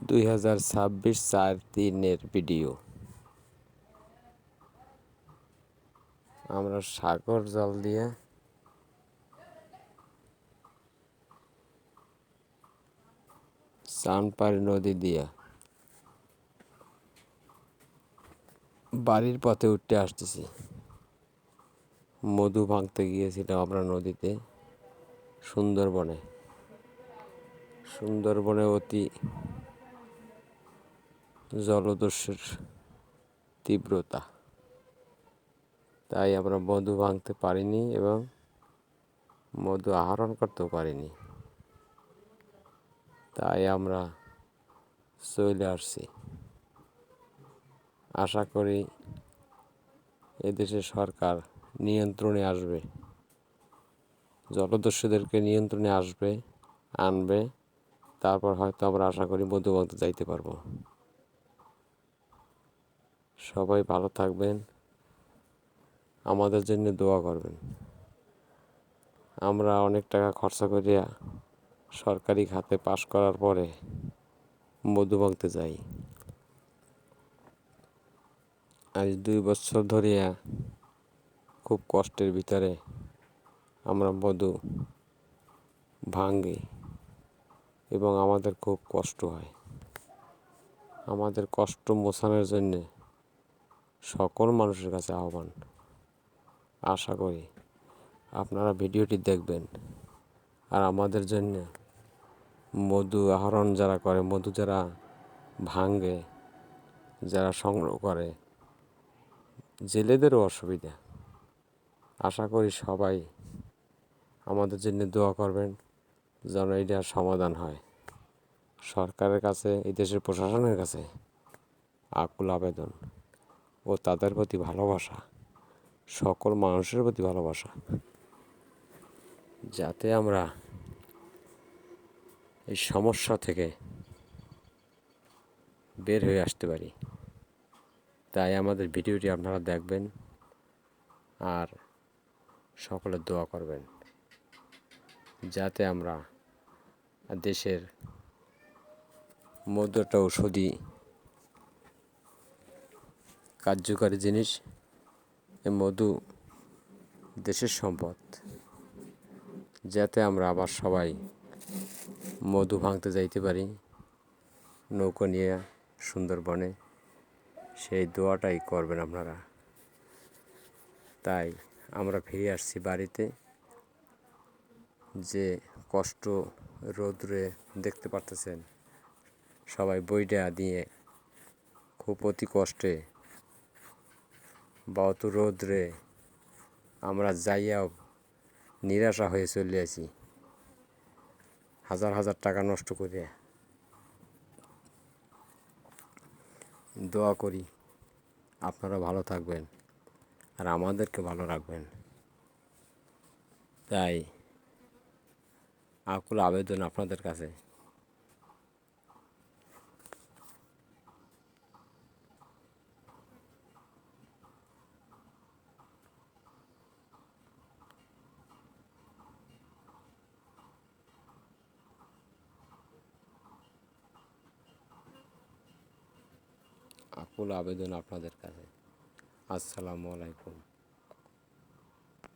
2026 4/3 video. আমরা সাগর জল দিয়ে চানপাড়ি নদী দিয়ে বাড়ির পথে উঠে আসতেছি। মধু ভাঙতে গিয়েছিলাম আমরা নদীতে, সুন্দরবনে অতি জলদস্যুর তীব্রতা, তাই আমরা মধু ভাঙতে পারিনি এবং মধু আহরণ করতেও পারিনি। তাই আমরা চলে আসছি। আশা করি এদেশের সরকার নিয়ন্ত্রণে আসবে, জলদস্যুদেরকে নিয়ন্ত্রণে আনবে। তারপর হয়তো আমরা আশা করি মধু ভাঙতে যাইতে পারবো। সবাই ভালো থাকবেন, আমাদের জন্য দোয়া করবেন। আমরা অনেক টাকা খরচা করিয়া সরকারি খাতে পাশ করার পরে মধু ভাঙতে যাই। আজ 2 বছর ধরিয়া খুব কষ্টের ভিতরে আমরা মধু ভাঙি এবং আমাদের খুব কষ্ট হয়। আমাদের কষ্ট মোছানোর জন্য সকল মানুষের কাছে আহ্বান। আশা করি আপনারা ভিডিওটি দেখবেন আর আমাদের জন্য মধু আহরণ যারা করে, মধু যারা ভাঙে, যারা সংগ্রহ করে, জেলেদেরও অসুবিধা। আশা করি সবাই আমাদের জন্য দোয়া করবেন যেন এটার সমাধান হয়। সরকারের কাছে, এই দেশের প্রশাসনের কাছে আকুল আবেদন ও তাদের প্রতি ভালোবাসা, সকল মানুষের প্রতি ভালোবাসা, যাতে আমরা এই সমস্যা থেকে বের হয়ে আসতে পারি। তাই আমাদের ভিডিওটি আপনারা দেখবেন আর সকলে দোয়া করবেন, যাতে আমরা দেশের মধু একটা ঔষধি কার্যকারী জিনিস। এই মধু দেশের সম্পদ, যাতে আমরা আবার সবাই মধু ভাঙতে যাইতে পারি নৌকো নিয়ে সুন্দরবনে। সেই দোয়াটাই করবেন আপনারা। তাই আমরা ফিরে আসছি বাড়িতে। যে কষ্ট রোদ্রে দেখতে পারতেছেন, সবাই বইটা দিয়ে খুব অতি কষ্টে বা অত রোদ্রে আমরা যাইয়াও নিরাশা হয়ে চলে আসি, হাজার হাজার টাকা নষ্ট করে। দোয়া করি আপনারা ভালো থাকবেন আর আমাদেরকে ভালো রাখবেন। তাই আকুল আবেদন আপনাদের কাছে। আকুল আবেদন আপনাদের কাছে। আসসালামু আলাইকুম।